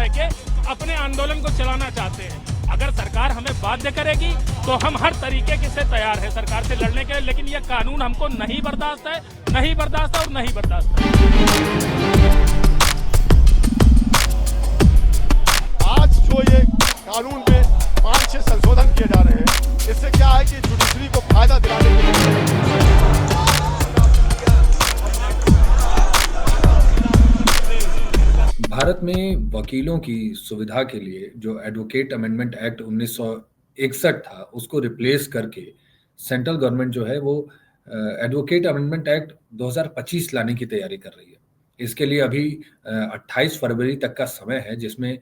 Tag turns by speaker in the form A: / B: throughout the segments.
A: के अपने आंदोलन को चलाना चाहते हैं। अगर सरकार हमें बाध्य करेगी तो हम हर तरीके के से तैयार हैं सरकार से लड़ने के, लेकिन यह कानून हमको नहीं बर्दाश्त है, नहीं बर्दाश्त है और नहीं बर्दाश्त है।
B: आज जो ये कानून में 5-6 संशोधन किए जा रहे हैं, इससे क्या है कि जुडिशरी को फायदा दिलाने के लिए
C: भारत में वकीलों की सुविधा के लिए जो एडवोकेट अमेंडमेंट एक्ट 1961 था, उसको रिप्लेस करके सेंट्रल गवर्नमेंट जो है वो एडवोकेट अमेंडमेंट एक्ट 2025 लाने की तैयारी कर रही है। इसके लिए अभी 28 फरवरी तक का समय है, जिसमें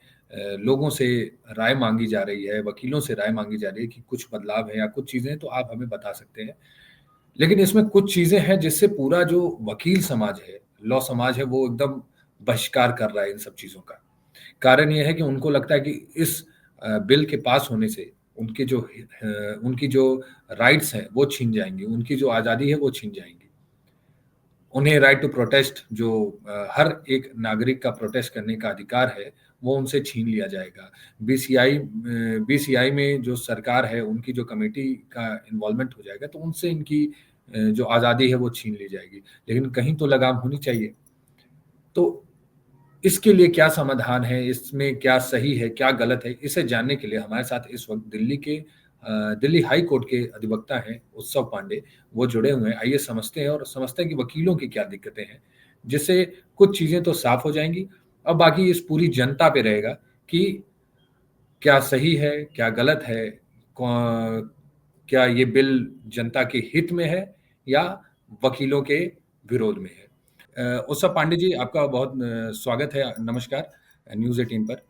C: लोगों से राय मांगी जा रही है, वकीलों से राय मांगी जा रही है कि कुछ बदलाव है या कुछ चीज़ें तो आप हमें बता सकते हैं। लेकिन इसमें कुछ चीज़ें हैं जिससे पूरा जो वकील समाज है, लॉ समाज है, वो एकदम बहिष्कार कर रहा है इन सब चीज़ों का। कारण ये है कि उनको लगता है कि इस बिल के पास होने से उनकी जो राइट्स हैं वो छीन जाएंगी, उनकी जो आज़ादी है वो छीन जाएंगी। उन्हें राइट टू प्रोटेस्ट जो हर एक नागरिक का प्रोटेस्ट करने का अधिकार है वो उनसे छीन लिया जाएगा। बीसीआई में जो सरकार है उनकी जो कमेटी का इन्वॉल्वमेंट हो जाएगा तो उनसे इनकी जो आज़ादी है वो छीन ली जाएगी। लेकिन कहीं तो लगाम होनी चाहिए। तो इसके लिए क्या समाधान है, इसमें क्या सही है, क्या गलत है, इसे जानने के लिए हमारे साथ इस वक्त दिल्ली हाई कोर्ट के अधिवक्ता हैं उत्सव पांडे, वो जुड़े हुए हैं। आइए समझते हैं और समझते हैं कि वकीलों की क्या दिक्कतें हैं, जिससे कुछ चीज़ें तो साफ हो जाएंगी। अब बाकी इस पूरी जनता पे रहेगा कि क्या सही है, क्या गलत है, क्या ये बिल जनता के हित में है या वकीलों के विरोध में है। उत्सव पांडे जी, आपका बहुत स्वागत है। नमस्कार न्यूज़ 18 पर।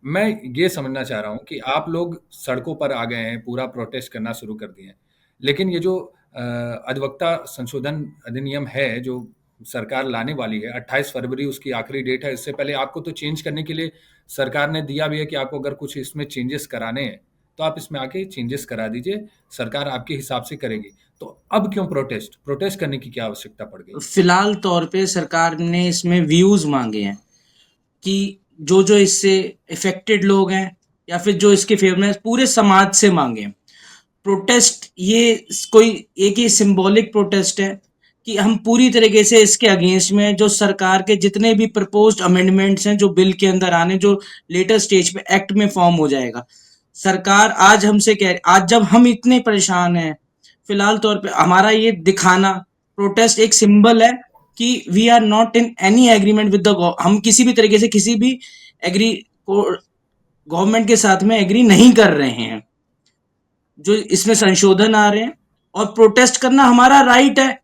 C: मैं ये समझना चाह रहा हूँ कि आप लोग सड़कों पर आ गए हैं, पूरा प्रोटेस्ट करना शुरू कर दिए हैं, लेकिन ये जो अधिवक्ता संशोधन अधिनियम है जो सरकार लाने वाली है, 28 फरवरी उसकी आखिरी डेट है। इससे पहले आपको तो चेंज करने के लिए सरकार ने दिया भी है कि आपको अगर कुछ इसमें चेंजेस कराने हैं तो आप इसमें आके चेंजेस करा दीजिए, सरकार आपके हिसाब से करेगी। तो अब क्यों प्रोटेस्ट करने की क्या आवश्यकता पड़ गई?
D: फिलहाल तौर पे सरकार ने इसमें व्यूज मांगे हैं कि जो इससे इफेक्टेड लोग हैं या फिर जो इसके फेवर में पूरे समाज से मांगे हैं। प्रोटेस्ट ये कोई एक ही सिंबॉलिक प्रोटेस्ट है कि हम पूरी तरीके से इसके अगेंस्ट में जो सरकार के जितने भी प्रपोज्ड अमेंडमेंट्स हैं जो बिल के अंदर आने, जो लेटर स्टेज पे एक्ट में फॉर्म हो जाएगा। सरकार आज हमसे आज जब हम इतने परेशान हैं, फिलहाल तौर पे हमारा ये दिखाना प्रोटेस्ट एक सिंबल है कि we are not in any agreement with the, हम किसी भी तरीके से किसी भी गवर्नमेंट के साथ में एग्री नहीं कर रहे हैं जो इसमें संशोधन आ रहे हैं। और प्रोटेस्ट करना हमारा राइट है।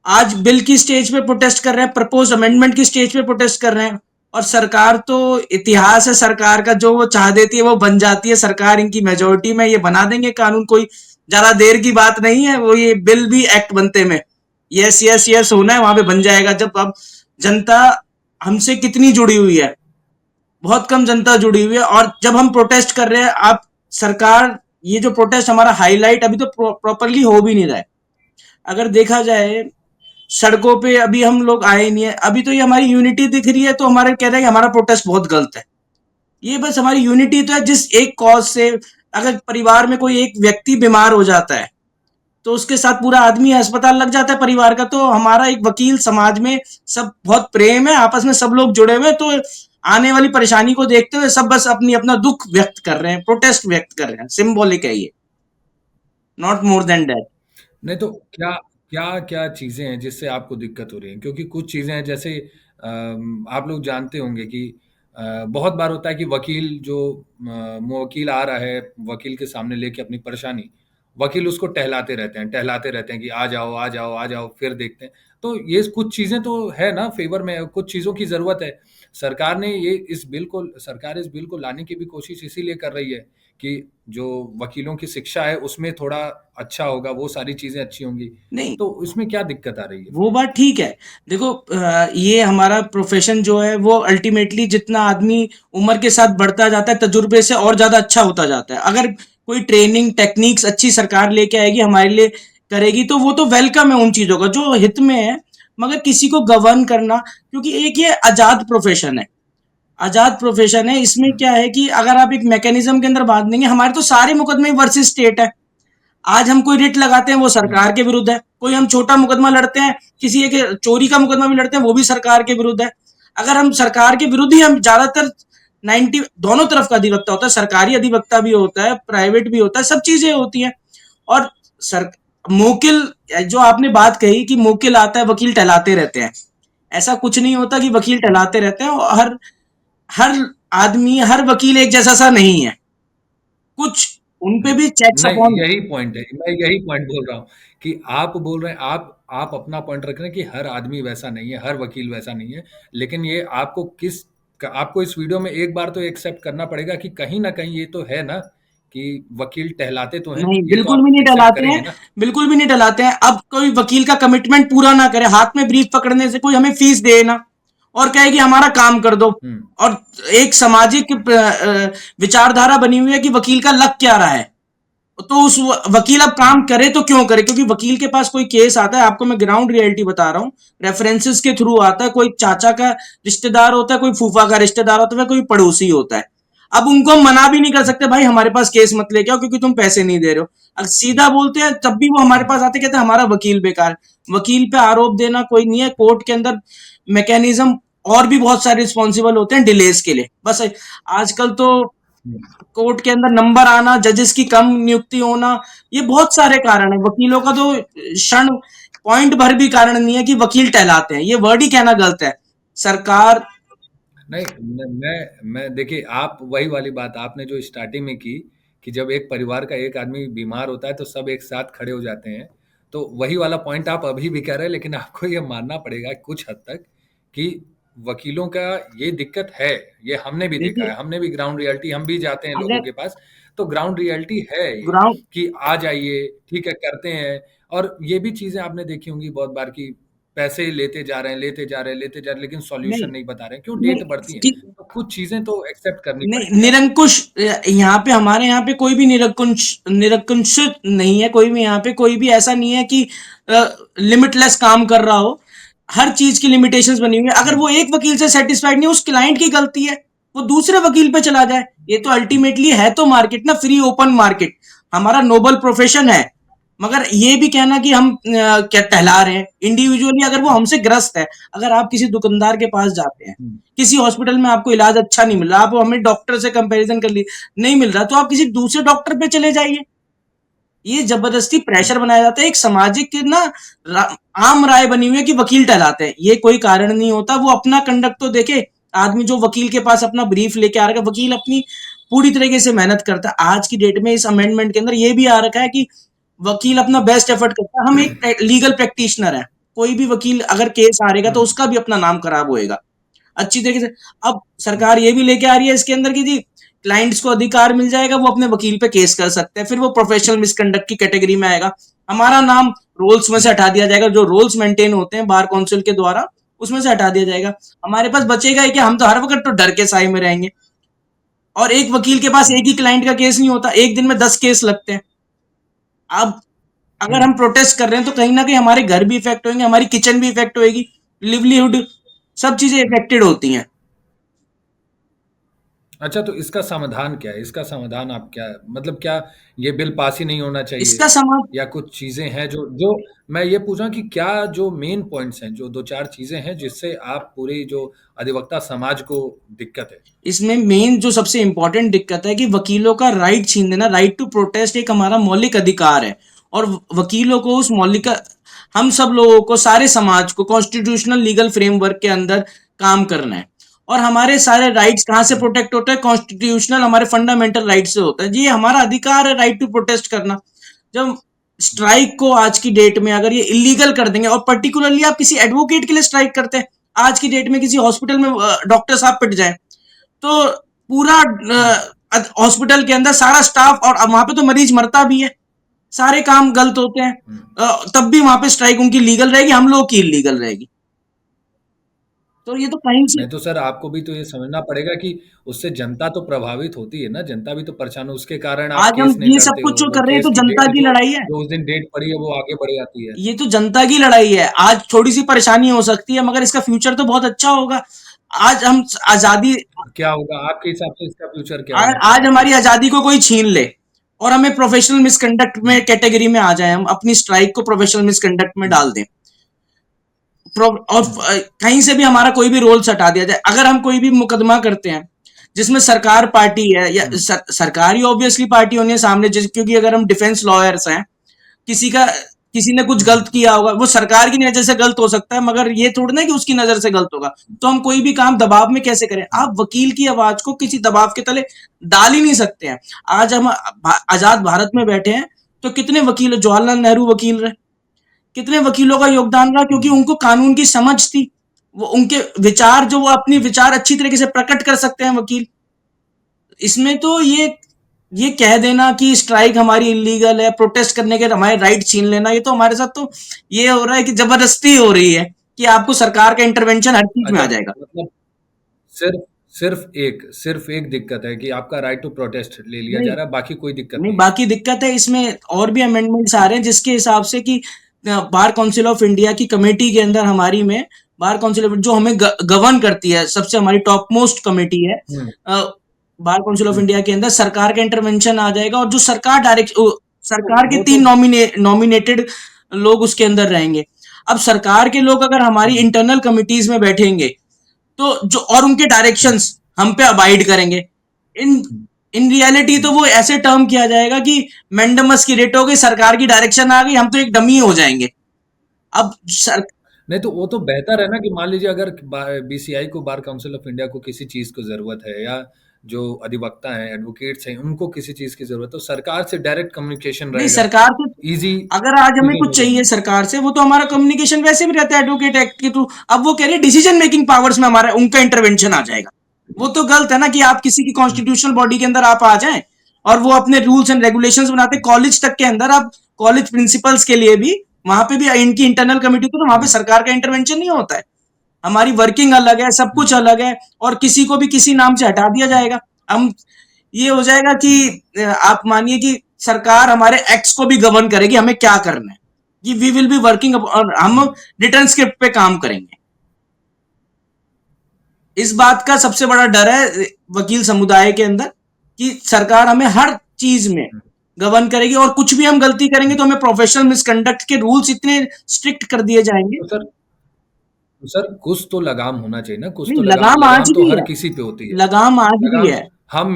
D: आज बिल की स्टेज पे प्रोटेस्ट कर रहे हैं, प्रपोज अमेंडमेंट की स्टेज पे प्रोटेस्ट कर रहे हैं। और सरकार तो इतिहास है सरकार का, जो वो चाह देती है वो बन जाती है। सरकार इनकी मेजोरिटी में ये बना देंगे कानून, कोई ज्यादा देर की बात नहीं है। वो ये बिल भी एक्ट बनते में यस यस यस होना है, वहां पे बन जाएगा। जब अब जनता हमसे कितनी जुड़ी हुई है, बहुत कम जनता जुड़ी हुई है। और जब हम प्रोटेस्ट कर रहे हैं, आप सरकार ये जो प्रोटेस्ट हमारा हाईलाइट अभी तो प्रॉपरली हो भी नहीं रहा है। अगर देखा जाए सड़कों पे अभी हम लोग आए नहीं है, अभी तो ये हमारी यूनिटी दिख रही है तो हमारे कह रहे हैं कि हमारा प्रोटेस्ट बहुत गलत है। ये बस हमारी यूनिटी तो है। जिस एक कॉज से, अगर परिवार में कोई एक व्यक्ति बीमार हो जाता है तो उसके साथ पूरा आदमी अस्पताल लग जाता है परिवार का। तो हमारा एक वकील समाज में सब बहुत प्रेम है, आपस में सब लोग जुड़े हुए हैं। तो आने वाली परेशानी को देखते हुए सब बस अपना दुख व्यक्त कर रहे हैं, प्रोटेस्ट व्यक्त कर रहे हैं। सिंबॉलिक है ये, नॉट मोर देन दैट।
C: नहीं तो क्या क्या क्या चीज़ें हैं जिससे आपको दिक्कत हो रही है? क्योंकि कुछ चीज़ें हैं, जैसे आप लोग जानते होंगे कि बहुत बार होता है कि वकील आ रहा है, वकील के सामने लेके अपनी परेशानी, वकील उसको टहलाते रहते हैं कि आ जाओ आ जाओ आ जाओ, फिर देखते हैं। तो ये कुछ चीज़ें तो है ना फेवर में, कुछ चीज़ों की ज़रूरत है। सरकार इस बिल को लाने की भी कोशिश इसीलिए कर रही है कि जो वकीलों की शिक्षा है उसमें थोड़ा अच्छा होगा, वो सारी चीजें अच्छी होंगी।
D: नहीं,
C: तो इसमें क्या दिक्कत आ रही है?
D: वो बात ठीक है। देखो ये हमारा प्रोफेशन जो है वो अल्टीमेटली जितना आदमी उम्र के साथ बढ़ता जाता है, तजुर्बे से और ज्यादा अच्छा होता जाता है। अगर कोई ट्रेनिंग टेक्निक्स अच्छी सरकार लेके आएगी, हमारे लिए करेगी, तो वो तो वेलकम है उन चीजों का जो हित में है। मगर किसी को गवर्न करना, क्योंकि एक ये आजाद प्रोफेशन है, आजाद प्रोफेशन है, इसमें क्या है कि अगर आप एक मैकेनिज्म के अंदर बांध देंगे, हमारे तो सारे मुकदमे वर्सेस स्टेट है। आज हम कोई रिट लगाते हैं वो सरकार के विरुद्ध है, कोई हम छोटा मुकदमा लड़ते हैं, किसी एक चोरी का मुकदमा भी लड़ते हैं वो भी सरकार के विरुद्ध है। अगर हम सरकार के विरुद्ध ही, हम ज्यादातर 90 दोनों तरफ का अधिवक्ता होता है, सरकारी अधिवक्ता भी होता है, प्राइवेट भी होता है, सब चीजें होती हैं। और सर मुकिल, जो आपने बात कही कि मुकिल आता है वकील टहलाते रहते हैं, ऐसा कुछ नहीं होता कि वकील टहलाते रहते हैं। और हर आदमी, हर वकील एक जैसा सा नहीं है, कुछ उन पे भी चेक्स
C: नहीं,
D: अपॉन।
C: यही पॉइंट है, मैं यही पॉइंट बोल रहा हूँ कि आप बोल रहे हैं, आप अपना पॉइंट रख रहे हैं कि हर आदमी वैसा नहीं है, हर वकील वैसा नहीं है, लेकिन ये आपको इस वीडियो में एक बार तो एक्सेप्ट करना पड़ेगा कि कहीं ना कहीं ये तो है ना कि वकील टहलाते तो हैं,
D: नहीं,
C: ये तो
D: बिल्कुल भी
C: आप
D: नहीं
C: एक्सेप्ट
D: टहलाते
C: करेंगे
D: हैं,
C: ना।
D: बिल्कुल भी नहीं टहलाते हैं। अब कोई वकील का कमिटमेंट पूरा ना करे, हाथ में ब्रीफ पकड़ने से कोई हमें फीस दे ना और कहे कि हमारा काम कर दो। और एक सामाजिक विचारधारा बनी हुई है कि वकील का लग क्या रहा है, तो उस वकील अब काम करे तो क्यों करे, क्योंकि वकील के पास कोई केस आता है, आपको मैं ग्राउंड रियलिटी बता रहा हूँ, रेफरेंसेस के थ्रू आता है, कोई चाचा का रिश्तेदार होता है, कोई फूफा का रिश्तेदार होता है, कोई पड़ोसी होता है। अब उनको हम मना भी नहीं कर सकते, भाई हमारे पास केस मत लेके आओ क्योंकि तुम पैसे नहीं दे रहे हो। अगर सीधा बोलते हैं तब भी वो हमारे पास आते, कहते हैं हमारा वकील बेकार। वकील पे आरोप देना कोई नहीं है, कोर्ट के अंदर मैकेनिज्म और भी बहुत सारे रिस्पॉन्सिबल होते हैं डिलेस के लिए। बस आजकल तो कोर्ट के अंदर नंबर आना, जजेस की कम नियुक्ति होना, ये बहुत सारे कारण है। वकीलों का तो क्षण पॉइंट भर भी कारण नहीं है कि वकील टहलाते हैं, ये वर्ड ही कहना गलत है। सरकार
C: नहीं, मैं देखिए, आप वही वाली बात आपने जो स्टार्टिंग में की कि जब एक परिवार का एक आदमी बीमार होता है तो सब एक साथ खड़े हो जाते हैं, तो वही वाला पॉइंट आप अभी भी कह रहे हैं, लेकिन आपको ये मानना पड़ेगा कुछ हद तक कि वकीलों का ये दिक्कत है, ये हमने भी देखा
D: देखिए,
C: है, हमने भी ग्राउंड रियलिटी, हम भी जाते हैं लोगों
D: अगर
C: के पास, तो ग्राउंड रियलिटी है ये
D: ग्राउंड
C: कि आ जाइए, ठीक है, करते हैं। और ये भी चीजें आपने देखी होंगी बहुत बार की पैसे लेते जा रहे हैं, लेते जा रहे हैं, लेते जा रहे हैं, लेकिन सॉल्यूशन
D: नहीं
C: नहीं बता रहे हैं, क्यों, डेट बढ़ती है,
D: नहीं
C: तो कुछ चीजें तो एक्सेप्ट करनी
D: नहीं,
C: पड़ेंगी आपको।
D: निरंकुश, यहाँ पे हमारे यहाँ पे कोई भी निरंकुश निरंकुश नहीं है, कोई भी यहाँ पे कोई भी ऐसा नहीं है कि लिमिटलेस काम कर रहा हो। हर चीज की लिमिटेशंस बनी हुई है। अगर वो एक वकील से सेटिस्फाइड नहीं, उस क्लाइंट की गलती है, वो दूसरे वकील पे चला जाए। ये तो अल्टीमेटली है तो मार्केट ना, फ्री ओपन मार्केट हमारा नोबल प्रोफेशन है। मगर ये भी कहना कि हम क्या टहला रहे हैं इंडिविजुअली, अगर वो हमसे ग्रस्त है, अगर आप किसी दुकानदार के पास जाते हैं, किसी हॉस्पिटल में आपको इलाज अच्छा नहीं मिल रहा, आप हमें डॉक्टर से कंपैरिजन कर ली, नहीं मिल रहा, तो आप किसी दूसरे डॉक्टर पे चले जाइए। ये जबरदस्ती प्रेशर बनाया जाता है, एक सामाजिक ना आम राय बनी हुई है कि वकील टहलाते हैं। ये कोई कारण नहीं होता, वो अपना कंडक्ट तो देखे। आदमी जो वकील के पास अपना ब्रीफ लेके आ रहा है, वकील अपनी पूरी तरीके से मेहनत करता है। आज की डेट में इस अमेंडमेंट के अंदर ये भी आ रखा है कि वकील अपना बेस्ट एफर्ट करता है। हम एक लीगल प्रैक्टिशनर है, कोई भी वकील अगर केस हारेगा तो उसका भी अपना नाम खराब होएगा अच्छी तरीके से। अब सरकार ये भी लेके आ रही है इसके अंदर कि जी क्लाइंट्स को अधिकार मिल जाएगा, वो अपने वकील पे केस कर सकते हैं, फिर वो प्रोफेशनल मिसकंडक्ट की कैटेगरी में आएगा। हमारा नाम रोल्स में से हटा दिया जाएगा, जो रोल्स मेंटेन होते हैं बार काउंसिल के द्वारा, उसमें से हटा दिया जाएगा। हमारे पास बचेगा ही क्या, हम तो हर वक्त तो डर के साए में रहेंगे। और एक वकील के पास एक ही क्लाइंट का केस नहीं होता, एक दिन में 10 केस लगते हैं। अब अगर हम प्रोटेस्ट कर रहे हैं तो कहीं ना कहीं हमारे घर भी इफेक्ट होंगे, हमारी किचन भी इफेक्ट होगी, लिवलीहुड सब चीजें इफेक्टेड होती हैं।
C: अच्छा, तो इसका समाधान क्या है, इसका समाधान आप क्या, मतलब क्या ये बिल पास ही नहीं होना चाहिए,
D: इसका समाधान,
C: या कुछ चीजें हैं जो जो मैं ये पूछ रहा हूँ कि क्या जो मेन पॉइंट्स हैं, जो दो चार चीजें हैं जिससे आप पूरी जो अधिवक्ता समाज को दिक्कत है।
D: इसमें मेन जो सबसे इंपॉर्टेंट दिक्कत है कि वकीलों का राइट छीन देना। राइट टू प्रोटेस्ट एक हमारा मौलिक अधिकार है, और वकीलों को उस मौलिक, हम सब लोगों को, सारे समाज को कॉन्स्टिट्यूशनल लीगल फ्रेमवर्क के अंदर काम करना है। और हमारे सारे राइट्स कहाँ से प्रोटेक्ट होते हैं, कॉन्स्टिट्यूशनल हमारे फंडामेंटल राइट्स से होता है। जी हमारा अधिकार है राइट टू प्रोटेस्ट करना। जब स्ट्राइक को आज की डेट में अगर ये इलीगल कर देंगे, और पर्टिकुलरली आप किसी एडवोकेट के लिए स्ट्राइक करते हैं, आज की डेट में किसी हॉस्पिटल में डॉक्टर साहब पिट जाए तो पूरा हॉस्पिटल के अंदर सारा स्टाफ, और वहां पे तो मरीज मरता भी है, सारे काम गलत होते हैं, तब भी वहां पे स्ट्राइक उनकी लीगल रहेगी, हम लोग की इलीगल रहेगी। तो ये तो कहीं से
C: नहीं तो सर आपको भी तो ये समझना पड़ेगा कि उससे जनता तो प्रभावित होती है ना, जनता भी तो परेशान है, उसके कारण आप
D: आज हम
C: केस नहीं
D: ये सब
C: लड़ते
D: कुछ
C: हो,
D: जो
C: वो
D: कर रहे हैं
C: केस
D: तो
C: की
D: जनता
C: डेट
D: की
C: जो
D: लड़ाई है।
C: जो उस दिन डेट पड़ी है वो आगे बढ़ जाती है।
D: ये तो जनता की लड़ाई है। आज थोड़ी सी परेशानी हो सकती है मगर इसका फ्यूचर तो बहुत अच्छा होगा। आज हम आजादी
C: क्या होगा आपके हिसाब से, इसका फ्यूचर क्या होना चाहिए
D: आज
C: आपके
D: हमारी
C: हिसाब से?
D: आजादी को कोई छीन ले और हमें प्रोफेशनल मिसकंडक्ट में कैटेगरी में आ जाए, हम अपनी स्ट्राइक को प्रोफेशनल मिसकंडक्ट में
C: हुँ,
D: डाल दें और
C: हुँ,
D: कहीं से भी हमारा कोई भी रोल हटा दिया जाए। अगर हम कोई भी मुकदमा करते हैं जिसमें सरकार पार्टी है या
C: हुँ,
D: सरकारी ऑब्वियसली पार्टी होनी है सामने, क्योंकि अगर हम डिफेंस लॉयर्स हैं, किसी का किसी ने कुछ
C: हुँ,
D: गलत किया होगा, वो सरकार की नजर से गलत हो सकता है मगर ये थोड़ा ना कि उसकी नजर से गलत होगा। तो हम कोई भी काम दबाव में कैसे करें? आप वकील की आवाज को किसी दबाव के तले डाल ही नहीं सकते हैं। आज हम आजाद भारत में बैठे हैं तो कितने वकील, जवाहरलाल नेहरू वकील रहे, कितने वकीलों का योगदान रहा क्योंकि
C: हुँ।
D: उनको कानून की समझ थी। वो उनके विचार जो वो अपनी विचार अच्छी तरीके से प्रकट कर सकते हैं वकील। इसमें तो ये कह देना कि स्ट्राइक हमारी इलीगल है, प्रोटेस्ट करने के हमारे राइट छीन लेना, ये तो हमारे साथ तो ये हो रहा है कि जबरदस्ती हो रही है कि आपको सरकार का इंटरवेंशन हर चीज में
C: अच्छा
D: आ जाएगा।
C: मतलब सिर्फ़ सिर्फ़ एक दिक्कत है कि आपका राइट टू प्रोटेस्ट ले लिया
D: नहीं
C: जा रहा है, बाकी कोई दिक्कत
D: नहीं,
C: नहीं है।
D: बाकी दिक्कत है इसमें और भी अमेंडमेंट्स आ रहे हैं जिसके हिसाब से कि बार काउंसिल ऑफ इंडिया की कमेटी के अंदर हमारी में बार काउंसिल जो हमें गवर्न करती है, सबसे हमारी टॉप मोस्ट कमेटी है,
C: हुँ,
D: बार काउंसिल ऑफ
C: हुँ।
D: इंडिया के अंदर सरकार का इंटरवेंशन आ जाएगा और जो सरकार डायरेक्ट
C: तो
D: सरकार के
C: वो तो
D: 3 नॉमिनेटेड लोग उसके अंदर रहेंगे। अब सरकार के लोग अगर हमारी
C: हुँ,
D: इंटरनल कमिटीज में बैठेंगे तो जो और उनके
C: हुँ,
D: डायरेक्शंस हम पे अबाइड करेंगे। इन
C: हुँ,
D: इन रियलिटी
C: हुँ।
D: तो वो ऐसे टर्म किया जाएगा कि मैंडमस की रेट हो गई, सरकार की डायरेक्शन आ गई, हम तो एक डमी हो जाएंगे। अब सर
C: नहीं तो वो तो बेहतर है ना कि मान लीजिए अगर बीसीआई को, बार काउंसिल ऑफ इंडिया को किसी चीज़ को ज़रूरत है या जो अधिवक्ता हैं, एडवोकेट्स हैं, उनको किसी चीज़ की ज़रूरत है, तो सरकार से डायरेक्ट कम्युनिकेशन
D: नहीं,
C: रहेगा।
D: सरकार से
C: ईज़ी
D: अगर आज हमें
C: ईज़ी हो
D: कुछ चाहिए
C: जाएगा।
D: सरकार से, वो तो हमारा कम्युनिकेशन वैसे भी रहता है एडवोकेट एक्ट के थ्रू। अब वो कह रही है डिसीजन मेकिंग पावर्स में हमारा उनका इंटरवेंशन आ जाएगा। वो तो गलत है ना कि आप किसी की
C: हुँ,
D: कॉन्स्टिट्यूशनल बॉडी के अंदर आप आ जाएं और वो अपने रूल्स एंड रेगुलेशंस बनाते, कॉलेज तक के अंदर आप कॉलेज प्रिंसिपल्स के लिए भी वहां पे भी इनकी इंटरनल कमिटी, तो वहां पे
C: हुँ,
D: सरकार का इंटरवेंशन नहीं होता है। हमारी वर्किंग अलग है, सब
C: हुँ,
D: कुछ अलग है और किसी को भी किसी नाम से हटा दिया
C: हुँ,
D: जाएगा। हम ये हो जाएगा कि
C: हुँ।
D: आप मानिए कि सरकार हमारे एक्ट्स को भी गवर्न करेगी, हमें क्या करना है, कि वी विल बी वर्किंग और हम
C: हुँ।
D: रिटर्न स्क्रिप्ट पे काम करेंगे। इस बात का सबसे बड़ा डर है वकील समुदाय के अंदर कि सरकार हमें हर चीज में
C: हुँ,
D: गवर्न करेगी और कुछ भी हम गलती करेंगे
C: हुँ।
D: तो हमें प्रोफेशनल मिसकंडक्ट के रूल्स इतने स्ट्रिक्ट कर दिए जाएंगे।
C: तो सर कुछ तो लगाम होना चाहिए ना, कुछ
D: नहीं,
C: तो लगाम
D: लगाम आज
C: लगाम तो
D: भी
C: हर
D: है,
C: किसी पे होती है।
D: लगाम आज भी
C: लगाम
D: है।
C: हम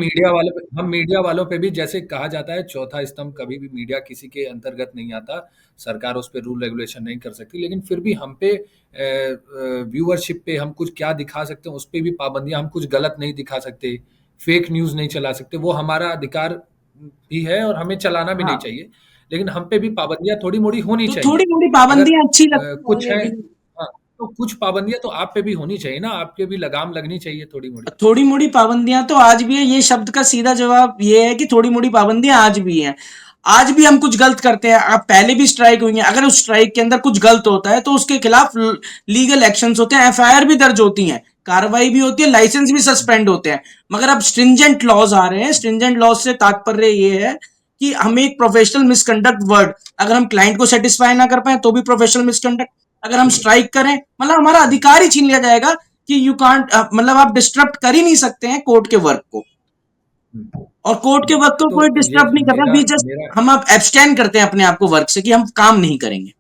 C: मीडिया वालों पे भी जैसे कहा जाता है चौथा स्तंभ, कभी भी मीडिया किसी के अंतर्गत नहीं आता, सरकार उस पे रूल रेगुलेशन नहीं कर सकती, लेकिन फिर भी हम पे व्यूअरशिप पे हम कुछ क्या दिखा सकते हैं, उस पे भी पाबंदियाँ, हम कुछ गलत नहीं दिखा सकते, फेक न्यूज़ नहीं चला सकते, वो हमारा अधिकार भी है और हमें चलाना भी नहीं
D: हाँ,
C: चाहिए। लेकिन हम पे भी पाबंदियाँ थोड़ी-मोड़ी होनी
D: तो
C: चाहिए।
D: थोड़ी मोड़ी
C: अगर
D: पाबंदियां अच्छी लगती
C: कुछ
D: हैं
C: है,
D: लेकिन
C: हाँ, तो कुछ पाबंदियाँ तो आप पे भी होनी चाहिए ना, आपके भी लगाम लगनी चाहिए थोड़ी-मोड़ी।
D: थोड़ी मोड़ी पाबंदियां तो आज भी है। ये शब्द का सीधा जवाब ये है कि थोड़ी मोड़ी पाबंदियां आज भी हैं। आज भी हम कुछ गलत करते हैं। अब पहले भी स्ट्राइक हुई है, अगर उस स्ट्राइक के अंदर कुछ गलत होता है तो उसके खिलाफ लीगल एक्शंस होते हैं, एफआईआर भी दर्ज होती हैं, कार्रवाई भी होती है, लाइसेंस भी सस्पेंड होते हैं। मगर अब स्ट्रिंजेंट लॉज आ रहे हैं। स्ट्रिंजेंट लॉज से तात्पर्य ये है कि हमें एक प्रोफेशनल मिसकंडक्ट वर्ड, अगर हम क्लाइंट को सेटिस्फाई ना कर पाए तो भी प्रोफेशनल मिसकंडक्ट, अगर हम स्ट्राइक करें मतलब हमारा अधिकार ही छीन लिया जाएगा कि यू कांट, मतलब आप डिस्टर्ब कर ही नहीं सकते हैं कोर्ट के वर्क को।
C: हुँ,
D: और कोर्ट के
C: हुँ।
D: वर्क को
C: तो
D: कोई
C: ये
D: डिस्टर्ब नहीं कर रहा,
C: मेरा
D: वी जस्ट
C: मेरा
D: हम आप एब्सटेन करते हैं अपने आप को वर्क से कि हम काम नहीं करेंगे।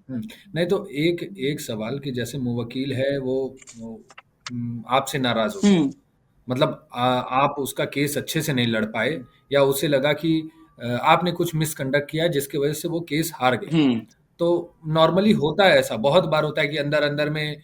C: हुँ, नहीं तो एक एक सवाल कि जैसे मुवक्किल है वो आपसे नाराज़ हो गया।
D: हम्म।
C: मतलब आप उसका केस अच्छे से नहीं लड़ पाए या उसे लगा कि आपने कुछ मिसकंडक्ट किया जिसकी वज़ह से वो केस हार गया।
D: हम्म।
C: तो नॉर्मली होता है ऐसा, बहुत बार होता है कि अंदर-अंदर में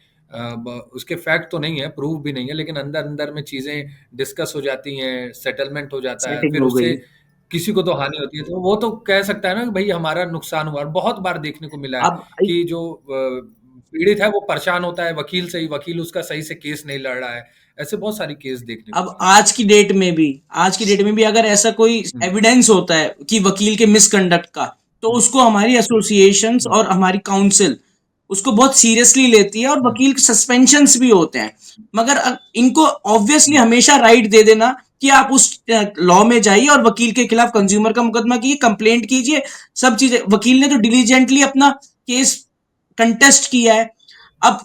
C: उसके फैक्ट तो नहीं है, प्रूफ भी नहीं है, लेकिन अंदर-अंदर में चीज़ें डिस्कस हो जाती हैं, सेटलमेंट हो जाता है,
D: सेटिंग
C: फिर
D: हो गई।
C: उससे किसी को तो हानि होती है, तो वो तो कह सकता है ना कि भई हमारा नुकसान हुआ। बहुत बार देखने को मिला है
D: अब
C: कि जो पीड़ित है वो परेशान होता है वकील से ही, वकील उसका सही से केस नहीं लड़ रहा है। ऐसे बहुत सारी केस देखने को
D: अब
C: मिले हैं।
D: आज की डेट में भी अगर ऐसा कोई
C: हुँ,
D: एविडेंस होता है कि वकील के मिसकंडक्ट का, तो
C: हुँ,
D: उसको हमारी एसोसिएशंस
C: हुँ,
D: और हमारी काउंसिल उसको बहुत सीरियसली लेती है और वकील के सस्पेंशंस भी होते हैं। मगर इनको ऑब्वियसली हमेशा राइट दे देना कि आप उस लॉ में जाइए और वकील के खिलाफ कंज्यूमर का मुकदमा कीजिए, कंप्लेंट कीजिए, सब चीजें। वकील ने तो डिलीजेंटली अपना केस कंटेस्ट किया है। अब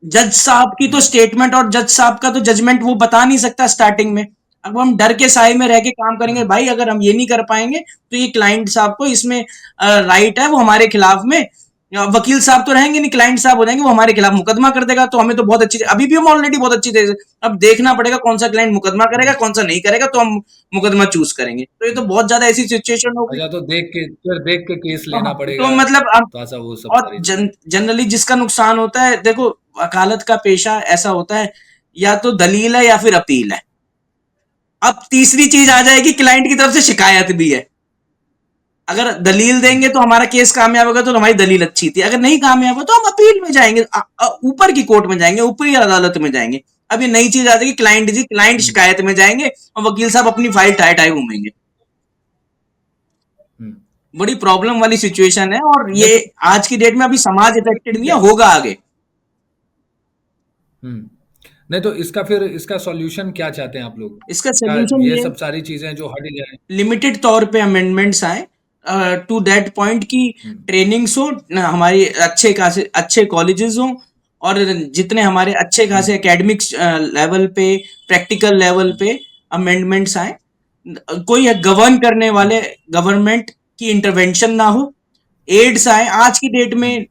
D: जज साहब की तो स्टेटमेंट और जज साहब का तो जजमेंट वो बता नहीं सकता स्टार्टिंग में। अब हम डर के साए में रह के काम करेंगे, भाई अगर हम ये नहीं कर पाएंगे तो ये क्लाइंट साहब को इसमें राइट है, वो हमारे खिलाफ में वकील साहब तो रहेंगे नहीं, क्लाइंट साहब हो जाएंगे, वो हमारे खिलाफ मुकदमा कर देगा। तो हमें तो बहुत अच्छी, अभी भी हम ऑलरेडी बहुत अच्छी तरह से, अब देखना पड़ेगा कौन सा क्लाइंट मुकदमा करेगा कौन सा नहीं करेगा, तो हम मुकदमा चूज करेंगे। तो ये तो बहुत ज्यादा ऐसी सिचुएशन हो गई।
C: अच्छा, तो देख के केस लेना
D: तो
C: पड़ेगा,
D: मतलब
C: तो ऐसा वो सब
D: और
C: सारी चीजें।
D: जनरली जिसका नुकसान होता है, देखो वकालत का पेशा ऐसा होता है, या तो दलील है या फिर अपील है। अब तीसरी चीज आ जाएगी, क्लाइंट की तरफ से शिकायत भी है। अगर दलील देंगे तो हमारा केस कामयाब होगा तो हमारी दलील अच्छी थी, अगर नहीं कामयाब हो तो हम अपील में जाएंगे, ऊपर की कोर्ट में जाएंगे, ऊपरी अदालत में जाएंगे। अब ये नई चीज आ जाएगी, क्लाइंट शिकायत में जाएंगे और वकील साहब अपनी फाइल टाई टाई घूमेंगे। बड़ी प्रॉब्लम वाली सिचुएशन है, और ये आज की डेट में अभी समाज इफेक्टेड नहीं है, होगा आगे।
C: नहीं, तो इसका सॉल्यूशन क्या चाहते हैं आप लोग?
D: इसका सॉल्यूशन
C: ये सब सारी चीजें जो हट जाए,
D: लिमिटेड तौर पे अमेंडमेंट्स आए टू दैट पॉइंट की ट्रेनिंग्स हो, हमारी अच्छे कॉलेजेस हो, और जितने हमारे अच्छे खासे एकेडमिक लेवल पे, प्रैक्टिकल लेवल पे अमेंडमेंट्स आए। कोई गवर्न करने वाले गवर्नमेंट की इंटरवेंशन ना हो, एड्स आए। आज की डेट में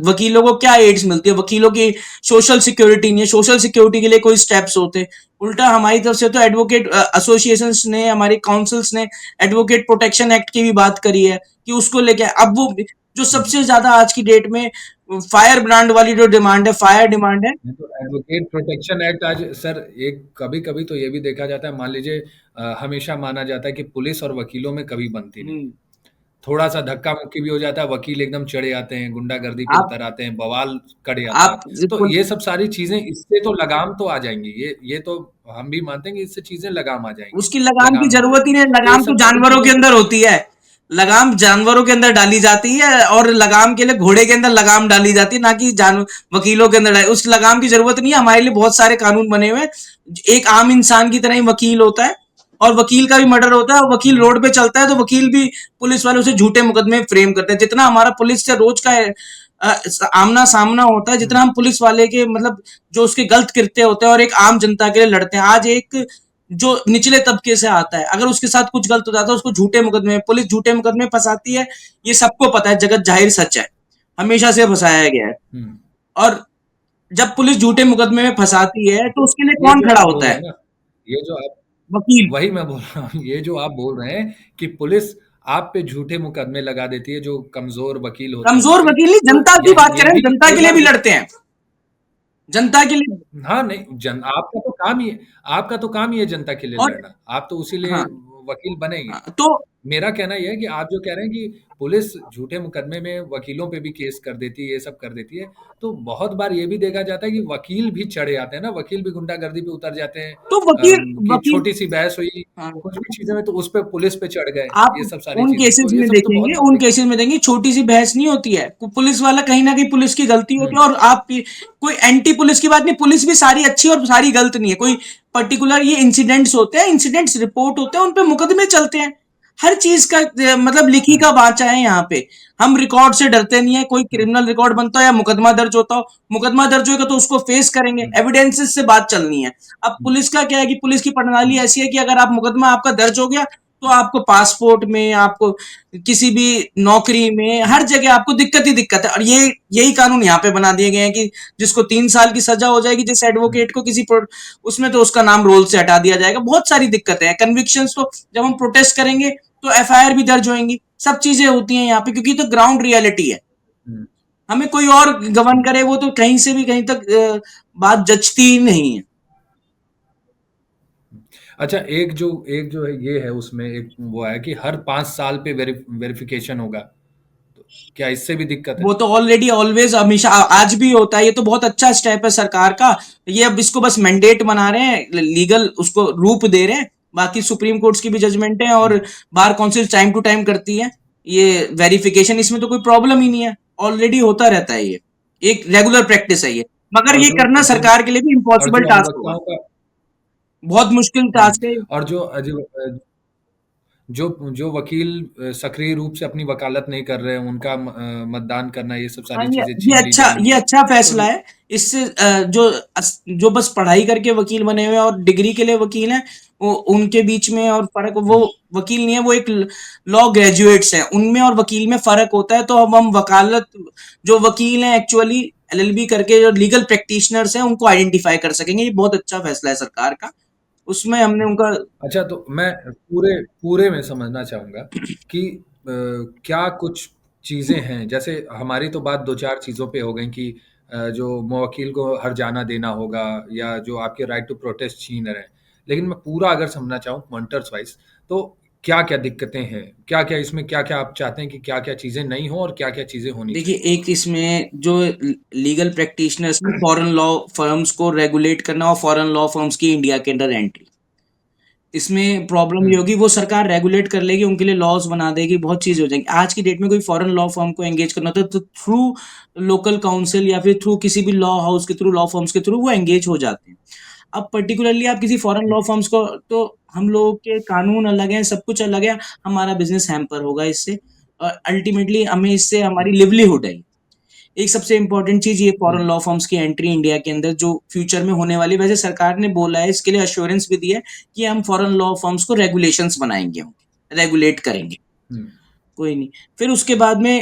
D: वकीलों को क्या एड्स मिलती है? वकीलों की सोशल सिक्योरिटी नहीं है, सोशल सिक्योरिटी के लिए कोई स्टेप्स होते। उल्टा हमारी तरफ से तो एडवोकेट एसोसिएशंस ने, हमारी काउंसिल्स ने एडवोकेट प्रोटेक्शन एक्ट की भी बात करी है कि उसको लेके, अब वो जो सबसे ज्यादा आज की डेट में फायर ब्रांड वाली जो डिमांड है, फायर डिमांड है।
C: तो एडवोकेट प्रोटेक्शन एक्ट आज सर, एक कभी कभी तो ये भी देखा जाता है, मान लीजिए हमेशा माना जाता है कि पुलिस और वकीलों में कभी बनती नहीं, थोड़ा सा धक्का मुक्की भी हो जाता है, वकील एकदम चढ़े आते हैं, गुंडागर्दी पे उतर आते हैं, बवाल कर जाता है। तो ये सब सारी चीजें, इससे तो लगाम तो आ जाएंगी, ये तो हम भी मानते हैं कि इससे चीजें लगाम आ जाएंगी।
D: उसकी लगाम की जरूरत ही नहीं,
C: तो
D: लगाम तो जानवरों के अंदर होती है, लगाम जानवरों के अंदर डाली जाती है, और लगाम के लिए घोड़े के अंदर लगाम डाली जाती है, ना कि वकीलों के अंदर उस लगाम की जरूरत नहीं है। हमारे लिए बहुत सारे कानून बने हुए हैं, एक आम इंसान की तरह ही वकील होता है, और वकील का भी मर्डर होता है, और वकील रोड पे चलता है तो वकील भी पुलिस वाले उसे झूठे मुकदमे फ्रेम करते हैं। जितना हमारा पुलिस से रोज का आमना सामना होता है, जितना हम पुलिस वाले के मतलब जो उसके गलत कृत्य होते हैं और एक आम जनता के लिए लड़ते हैं। आज एक जो निचले तबके से आता है, अगर उसके साथ कुछ गलत हो जाता है, उसको झूठे मुकदमे, पुलिस झूठे मुकदमे फंसाती है, ये सबको पता है, जगत जाहिर सच है, हमेशा से फंसाया गया है। और जब पुलिस झूठे मुकदमे में फंसाती है तो उसके लिए कौन खड़ा होता है?
C: ये जो आप,
D: वकील।
C: वही मैं बोल रहा हूँ, ये जो आप बोल रहे हैं कि पुलिस आप पे झूठे मुकदमे लगा देती है, जो कमजोर वकील होते हैं,
D: कमजोर वकील नहीं, जनता की बात करें, जनता के लिए भी लड़ते हैं, जनता के लिए।
C: हाँ, नहीं, आपका तो काम ही है जनता के लिए लड़ना, आप तो उसी लिए वकील बनेंगे।
D: तो
C: मेरा कहना यह है कि आप जो कह रहे हैं कि पुलिस झूठे मुकदमे में वकीलों पे भी केस कर देती है, ये सब कर देती है, तो बहुत बार ये भी देखा जाता है कि वकील भी चढ़े आते हैं ना, वकील भी गुंडागर्दी पे उतर जाते हैं।
D: तो वकील
C: छोटी सी बहस हुई, कुछ भी चीजें में तो उस पे पुलिस पे चढ़ गए,
D: आप
C: ये सब सारी
D: उन केसेस में देखेंगे, उन केसेस में देखेंगे छोटी सी बहस नहीं होती है, पुलिस वाला कहीं ना कहीं पुलिस की गलती होती है, और आप कोई एंटी पुलिस की बात नहीं, पुलिस भी सारी अच्छी और सारी गलत नहीं है, कोई पर्टिकुलर ये इंसिडेंट्स होते हैं, इंसिडेंट्स रिपोर्ट होते हैं, उन पे मुकदमे चलते हैं। हर चीज का मतलब लिखी का बाचा है यहाँ पे। हम रिकॉर्ड से डरते नहीं है, कोई क्रिमिनल रिकॉर्ड बनता है या मुकदमा दर्ज होता हो, मुकदमा दर्ज होगा तो उसको फेस करेंगे, एविडेंसेस से बात चलनी है। अब पुलिस का क्या है कि पुलिस की प्रणाली ऐसी है कि अगर आप मुकदमा आपका दर्ज हो गया तो आपको पासपोर्ट में, आपको किसी भी नौकरी में, हर जगह आपको दिक्कत ही दिक्कत है। और यही कानून यहाँ पे बना दिए गए हैं कि जिसको 3 साल की सजा हो जाएगी, जिस एडवोकेट को किसी उसमें, तो उसका नाम रोल से हटा दिया जाएगा। बहुत सारी दिक्कतें हैं। कन्विक्शंस तो जब हम प्रोटेस्ट करेंगे तो एफआईआर भी दर्ज होंगी, सब चीजें होती हैं यहाँ पे, क्योंकि तो ग्राउंड रियलिटी है। हमें कोई और गवर्न करे, वो तो कहीं से भी कहीं तक बात जचती ही नहीं है।
C: अच्छा, एक जो है ये है, उसमें एक वो है कि हर 5 साल पे वेरिफिकेशन होगा, तो क्या इससे भी दिक्कत है?
D: वो तो ऑलरेडी ऑलवेज हमेशा आज भी होता है। ये तो बहुत अच्छा स्टेप है सरकार का। ये अब इसको बस मैंडेट बना रहे हैं, लीगल उसको रूप दे रहे हैं। बाकी सुप्रीम कोर्ट्स की भी जजमेंट है और bar council time to time करती है ये वेरिफिकेशन, इसमें तो कोई प्रॉब्लम ही नहीं है। ऑलरेडी होता रहता है, ये एक रेगुलर प्रैक्टिस है ये, मगर
C: और
D: ये करना
C: जिन
D: सरकार के लिए भी
C: और
D: इम्पॉसिबल
C: जो
D: टास्क होगा,
C: अधिवक्ताओं का
D: बहुत मुश्किल टास्क है।
C: और जो जो वकील सक्रिय रूप से अपनी वकालत नहीं कर रहे हैं, उनका मतदान करना, ये सब
D: हाँ,
C: सारी चीजें छीन ली
D: ये
C: जाएंगी।
D: अच्छा
C: तो
D: फैसला है। इससे जो बस पढ़ाई करके वकील बने हुए हैं और डिग्री के लिए वकील हैं, वो उनके बीच में और फर्क, वो वकील नहीं है, वो एक लॉ ग्रेजुएट्स हैं, उनमें और वकील में फर्क होता है। तो अब हम वकालत, जो वकील हैं एक्चुअली एलएलबी करके जो लीगल प्रैक्टिशनर्स हैं, उनको आइडेंटिफाई कर सकेंगे। ये बहुत अच्छा फैसला है सरकार का, उसमें हमने उनका
C: अच्छा, तो मैं पूरे पूरे में समझना चाहूँगा कि क्या कुछ चीज़ें हैं, जैसे हमारी तो बात 2-4 चीज़ों पे हो गई कि जो मुवक्किल को हर्जाना देना होगा या जो आपके राइट टू प्रोटेस्ट छीन रहे हैं। लेकिन मैं पूरा अगर समझना चाहूँ पॉइंटर्स वाइज़, तो क्या-क्या दिक्कतें हैं? क्या-क्या इसमें क्या-क्या आप चाहते हैं कि क्या-क्या चीज़ें नहीं हों और क्या-क्या चीज़ें होनी
D: देखिए,
C: चाहिए?
D: एक इसमें जो लीगल प्रैक्टिशनर्स में फॉरेन लॉ फर्म्स को रेगुलेट करना और फॉरेन लॉ फर्म्स की इंडिया के अंदर एंट्री, इसमें प्रॉब्लम
C: हुँ,
D: ये होगी, वो सरकार रेगुलेट कर लेगी, उनके लिए लॉज बना देगी, बहुत चीज़ हो जाएगी। आज की डेट में कोई फॉरेन लॉ फर्म को एंगेज करना होता है तो थ्रू लोकल काउंसिल या फिर थ्रू किसी भी लॉ हाउस के थ्रू, लॉ फर्म्स के थ्रू वो एंगेज हो जाते हैं। अब पर्टिकुलरली आप किसी फॉरेन
C: हुँ,
D: लॉ फर्म्स को, तो हम लोगों के कानून अलग हैं, सब कुछ अलग है, हमारा बिज़नेस हैम्पर होगा इससे, और अल्टीमेटली हमें इससे
C: हुँ,
D: हमारी लिवलीहुड है। एक सबसे इम्पोर्टेंट चीज़ ये
C: हुँ,
D: फॉरेन लॉ फर्म्स की एंट्री इंडिया के अंदर जो फ्यूचर में होने वाली है, वैसे सरकार ने बोला है, इसके लिए एश्योरेंस भी दी है कि हम फॉरेन लॉ फर्म्स को रेगुलेशंस बनाएँगे हम, रेगुलेट करेंगे।
C: हुँ।
D: कोई नहीं। फिर उसके बाद में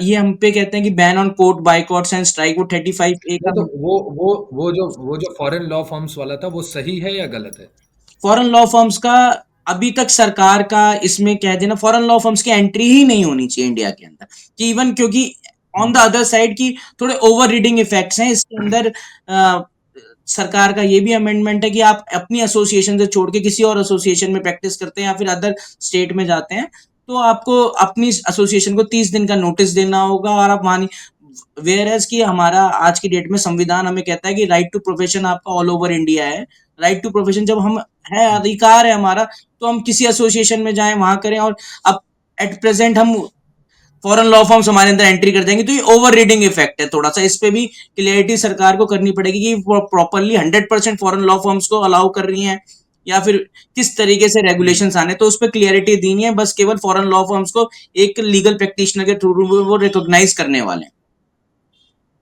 D: ये हम पे कहते हैं कि ban on court boycotts and strike, वो 35A
C: नहीं,
D: का
C: तो वो जो फॉरेन लॉ फर्म्स वाला था, वो सही है या गलत है?
D: फॉरेन लॉ फर्म्स का अभी तक सरकार का इसमें कह देना, फॉरेन लॉ फर्म्स की एंट्री ही नहीं होनी चाहिए इंडिया के अंदर, कि इवन क्योंकि on
C: hmm,
D: the other side की थोड़े ओवर रीडिंग इफेक्ट्स हैं इसके अंदर। सरकार का ये भी अमेंडमेंट है कि आप अपनी एसोसिएशन से छोड़ के किसी और एसोसिएशन में प्रैक्टिस करते हैं या फिर अदर स्टेट में जाते हैं, तो आपको अपनी एसोसिएशन को 30 दिन का नोटिस देना होगा, और आप मानी, वेयर एज कि हमारा आज की डेट में संविधान हमें कहता है कि राइट टू प्रोफेशन आपका ऑल ओवर इंडिया है। राइट टू प्रोफेशन जब हम है,
C: हुँ,
D: अधिकार है हमारा, तो हम किसी एसोसिएशन में जाएं, वहां करें। और अब एट प्रेजेंट हम फॉरेन लॉ फॉर्म्स हमारे अंदर एंट्री कर जाएंगे, तो ये ओवर रीडिंग इफेक्ट है, थोड़ा सा इस पे भी क्लियरिटी सरकार को करनी पड़ेगी कि वो प्रॉपरली 100% फॉरेन लॉ फॉर्म्स को अलाउ कर रही हैं या फिर किस तरीके से
C: हुँ।
D: रेगुलेशंस आने, तो उस पर क्लियरिटी देनी है। बस केवल फॉरेन लॉ फॉर्म्स को एक लीगल प्रैक्टिशनर के थ्रू वो रिकॉग्नाइज करने वाले हैं,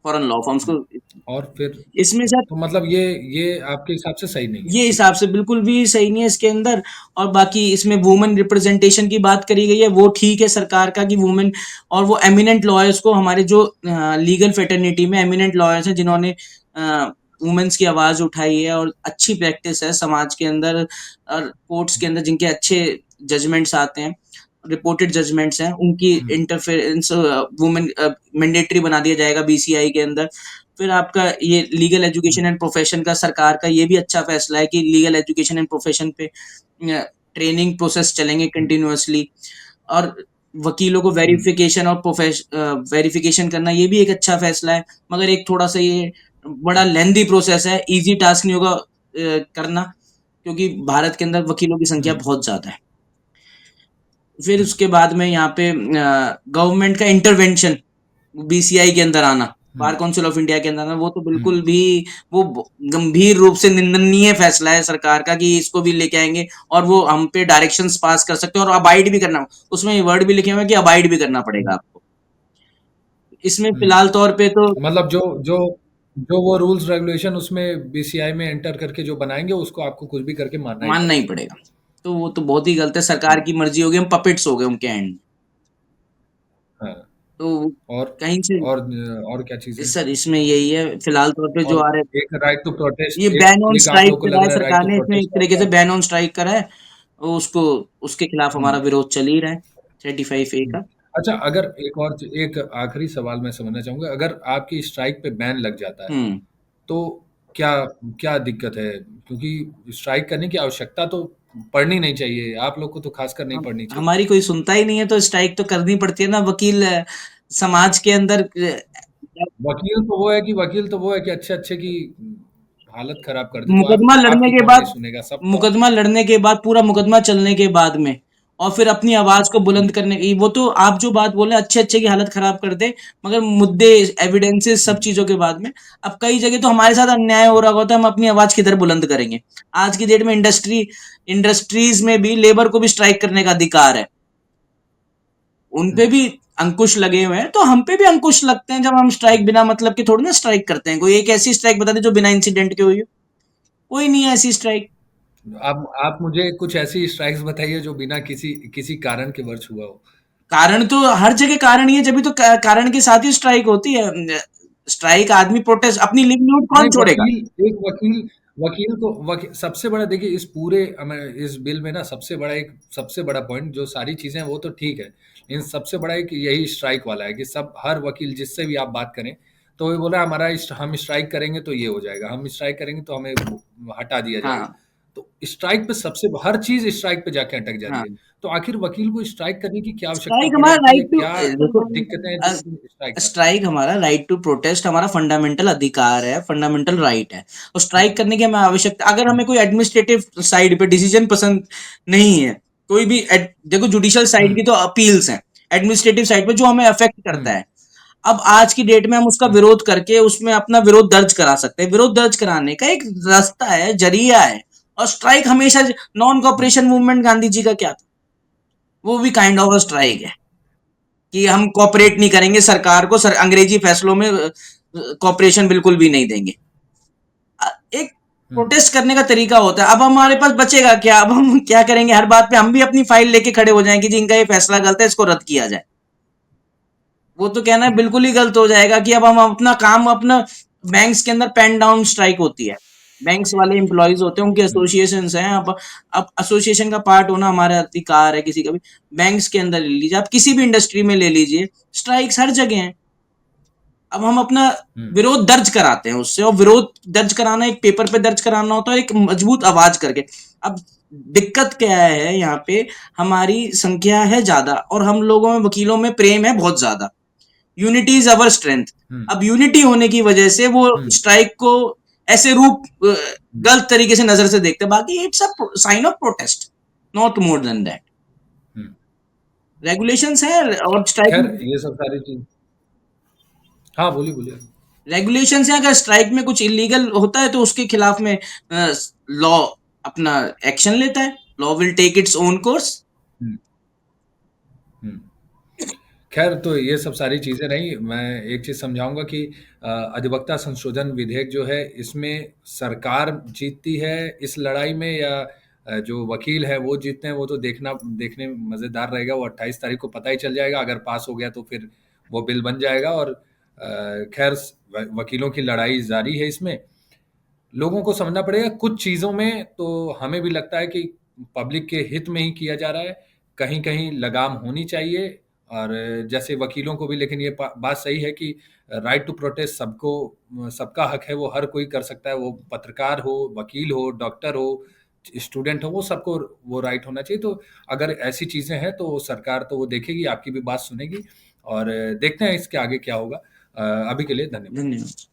D: फॉरेन लॉ फॉर्म्स
C: हुँ।
D: को।
C: और फिर
D: इसमें सर,
C: तो मतलब ये आपके हिसाब से सही नहीं है?
D: ये हिसाब से बिल्कुल भी सही नहीं है इसके अंदर। और बाकी इसमें वुमेन रिप्रेजेंटेशन की बात करी गई है, वो ठीक है सरकार का कि वुमेन, और वो एमिनेंट लॉयर्स को, हमारे जो लीगल फेटर्निटी में एमिनेंट लॉयर्स हैं जिन्होंने वुमेन्स की आवाज उठाई है और अच्छी प्रैक्टिस है समाज के अंदर और कोर्ट्स के अंदर, जिनके अच्छे जजमेंट्स आते हैं, रिपोर्टेड जजमेंट्स हैं, उनकी
C: हुँ,
D: इंटरफेरेंस वुमेन मैंडेटरी बना दिया जाएगा बीसीआई के अंदर। फिर आपका ये legal
C: hmm,
D: education and profession का सरकार का ये भी अच्छा फैसला है कि लीगल एजुकेशन एंड प्रोफेशन पे ट्रेनिंग प्रोसेस चलेंगे
C: हुँ,
D: कंटिन्यूअसली। और वकीलों को
C: हुँ,
D: वेरिफिकेशन और वेरिफिकेशन करना, ये भी एक अच्छा फैसला है, मगर एक थोड़ा सा ये बड़ा लेंदी प्रोसेस है, इजी टास्क नहीं होगा करना, क्योंकि भारत के अंदर वकीलों की संख्या
C: हुँ,
D: बहुत ज्यादा है। फिर
C: हुँ,
D: उसके बाद में यहाँ पे गवर्नमेंट का इंटरवेंशन बीसीआई के अंदर आना,
C: हुँ,
D: बार काउंसिल ऑफ इंडिया के अंदर आना, वो तो
C: हुँ,
D: बिल्कुल भी, वो गंभीर रूप से निंदनीय फैसला है सरकार का कि इसको भी लेके आएंगे और वो हम पे डायरेक्शंस पास कर सकते हैं और अबाइड भी करना, उसमें वर्ड भी लिखे हुए हैं कि अबाइड भी करना पड़ेगा
C: हुँ,
D: आपको। इसमें
C: हुँ।
D: फिलहाल तौर पे तो
C: मतलब जो जो जो वो रूल्स रेगुलेशन उसमें बीसीआई में एंटर करके जो बनाएँगे, उसको आपको कुछ भी करके मानना ही
D: मानना ही
C: पड़ेगा।
D: पड़ेगा। तो वो तो बहुत ही गलत है, सरकार
C: हुँ,
D: की मर्जी होगी, हम पपेट्स हो गए उनके एंड में।
C: हाँ।
D: तो
C: और
D: कहीं से,
C: और क्या चीज़ें हैं?
D: सर इसमें यही है फिलहाल तौर पे जो
C: और
D: आ रहे,
C: एक राइट टू प्रोटेस्ट,
D: ये
C: एक
D: बैन ऑन
C: एक आप
D: स्ट्राइक
C: लोग को
D: करा
C: लग
D: है
C: रहा है राइट
D: सरकार
C: टू
D: ने, इसमें एक
C: प्रोटेस्ट
D: तरीके
C: आपका
D: से बैन ऑन स्ट्राइक करा है, उसको, उसके खिलाफ
C: हुँ,
D: हमारा विरोध चल ही रहा है, 35A
C: हुँ।
D: का।
C: अच्छा, अगर एक आखिरी सवाल मैं समझना चाहूँगा, अगर आपकी स्ट्राइक पे बैन लग जाता है,
D: हुँ।
C: तो क्या क्या दिक्कत है? क्योंकि स्ट्राइक करने की आवश्यकता तो पड़नी नहीं चाहिए, आप लोग को तो खासकर नहीं
D: हम
C: पड़नी चाहिए।
D: हमारी कोई सुनता ही नहीं है, तो स्ट्राइक तो करनी पड़ती है ना, वकील समाज के अंदर
C: वकील तो वो है कि अच्छे-अच्छे की हालत खराब कर दे, तो
D: मुकदमा लड़ने
C: आपकी
D: के
C: कौन नहीं
D: बाद,
C: सुनेगा? सब तो
D: मुकदमा लड़ने के बाद, पूरा मुकदमा चलने के बाद में और फिर अपनी आवाज को बुलंद करने की, वो तो आप जो बात बोले अच्छे अच्छे की हालत खराब कर दे, मगर मुद्दे, एविडेंसेस, सब चीजों के बाद में अब कई जगह तो हमारे साथ अन्याय हो रहा होता है, हम अपनी आवाज किधर बुलंद करेंगे। आज की डेट में इंडस्ट्रीज में भी लेबर को भी स्ट्राइक करने का अधिकार है, उन पे भी अंकुश लगे हुए हैं, तो हम पे भी अंकुश लगते हैं जब हम स्ट्राइक बिना मतलब के थोड़ी ना स्ट्राइक करते हैं। कोई एक ऐसी स्ट्राइक बता दे जो बिना इंसिडेंट के हुई हो, कोई नहीं है ऐसी स्ट्राइक।
C: आप मुझे कुछ ऐसी स्ट्राइक्स बताइए जो बिना किसी किसी कारण के वर्ष हुआ हो।
D: कारण तो हर जगह कारण ही है, जब तो कारण के साथ ही स्ट्राइक होती है। स्ट्राइक, आदमी प्रोटेस्ट, अपनी लिवलीहुड कौन
C: नहीं,
D: छोड़ेगा।
C: वकील को सबसे बड़ा देखिए इस पूरे इस बिल में ना सबसे बड़ा पॉइंट जो सारी चीजें हैं वो तो ठीक है, इन सबसे बड़ा एक यही स्ट्राइक वाला है कि सब हर वकील जिससे भी आप बात करें तो वो बोला हम स्ट्राइक करेंगे तो ये हो जाएगा, हम स्ट्राइक करेंगे तो हमें हटा दिया जाएगा।
D: हाँ
C: तो स्ट्राइक पे सबसे हर चीज स्ट्राइक पे जाके अटक जा रही
D: हाँ।
C: है। तो आखिर वकील को स्ट्राइक करने की क्या आवश्यकता
D: स्ट्राइक
C: पड़
D: हमारा
C: जाती है,
D: राइट टू,
C: क्या
D: देखो,
C: दिक्कतें हैं जिससे स्ट्राइक कर।
D: स्ट्राइक हमारा राइट टू प्रोटेस्ट, हमारा फंडामेंटल अधिकार है, फंडामेंटल राइट है। और स्ट्राइक करने की हमें आवश्यकता, अगर हमें कोई एडमिनिस्ट्रेटिव साइड पे डिसीजन पसंद नहीं है, कोई भी देखो जुडिशियल साइड की
C: हम्म
D: तो अपील्स हैं, एडमिनिस्ट्रेटिव साइड पे जो हमें अफेक्ट करता
C: हम्म
D: है, अब आज की डेट में हम उसका
C: हम्म
D: विरोध करके उसमें अपना विरोध दर्ज करा सकते हैं। विरोध दर्ज कराने का एक रास्ता है, जरिया है। और स्ट्राइक हमेशा, नॉन
C: हम्म
D: कॉपरेशन मूवमेंट गांधी जी का क्या था, वो भी काइंड ऑफ स्ट्राइक है कि हम कॉपरेट नहीं करेंगे सरकार को, अंग्रेजी फैसलों में कॉपरेशन बिल्कुल भी नहीं देंगे। एक
C: हम्म
D: प्रोटेस्ट करने का तरीका होता है। अब हमारे पास बचेगा क्या, अब हम क्या करेंगे, हर बात पे हम भी अपनी फाइल लेके खड़े हो जाएंगे जी इनका ये फैसला गलत है, इसको रद्द किया जाए। वो तो कहना है बिल्कुल ही गलत हो जाएगा कि अब हम अपना काम, अपना बैंक्स के अंदर पेन डाउन स्ट्राइक होती है, बैंक्स वाले एम्प्लॉयज होते हैं, उनके
C: हम्म
D: एसोसिएशंस हैं। अब एसोसिएशन का पार्ट होना हमारा अधिकार है किसी का भी। बैंक्स के अंदर ले लीजिए, आप किसी भी इंडस्ट्री में ले लीजिए, स्ट्राइक्स हर जगह हैं। अब हम अपना
C: हम्म
D: विरोध दर्ज कराते हैं उससे, और विरोध दर्ज कराना एक पेपर पे दर्ज कराना होता है, एक मजबूत आवाज करके। अब दिक्कत क्या है यहाँ पे, हमारी संख्या है ज्यादा और हम लोगों में, वकीलों में प्रेम है बहुत ज्यादा। Unity is our strength.
C: हम्म
D: अब यूनिटी होने की वजह से वो
C: हम्म
D: स्ट्राइक को ऐसे रूप
C: हम्म
D: गलत तरीके से नजर से देखते हैं। बाकी it's a sign of protest, not more than that.
C: Hmm.
D: Regulations है, और स्ट्राइक,
C: खैर ये सब सारी चीज, हाँ बोलिए बोलिए।
D: रेगुलेशंस है। अगर स्ट्राइक में कुछ इलीगल होता है तो उसके खिलाफ में लॉ अपना एक्शन लेता है, law will take its own course.
C: हम्म हम्म। खैर तो ये सब सारी चीजें नहीं, मैं एक चीज समझाऊंगा कि अधिवक्ता संशोधन विधेयक जो है इसमें सरकार जीतती है इस लड़ाई में या जो वकील है वो जीतते हैं, वो तो देखने में मजेदार रहेगा। वो 28 तारीख को पता ही चल जाएगा, अगर पास हो गया तो फिर वो बिल बन जाएगा। और खैर वकीलों की लड़ाई जारी है इसमें। लोगों को समझना पड़ेगा कुछ चीज़ों में, तो हमें भी लगता है कि पब्लिक के हित में ही किया जा रहा है, कहीं कहीं लगाम होनी चाहिए। और जैसे वकीलों को भी, लेकिन ये बात सही है कि राइट टू प्रोटेस्ट सबका हक है, वो हर कोई कर सकता है, वो पत्रकार हो, वकील हो, डॉक्टर हो, स्टूडेंट हो, वो सबको वो राइट होना चाहिए। तो अगर ऐसी चीज़ें हैं तो सरकार तो वो देखेगी, आपकी भी बात सुनेगी, और देखते हैं इसके आगे क्या होगा। अभी के लिए धन्यवाद।
D: धन्यवाद।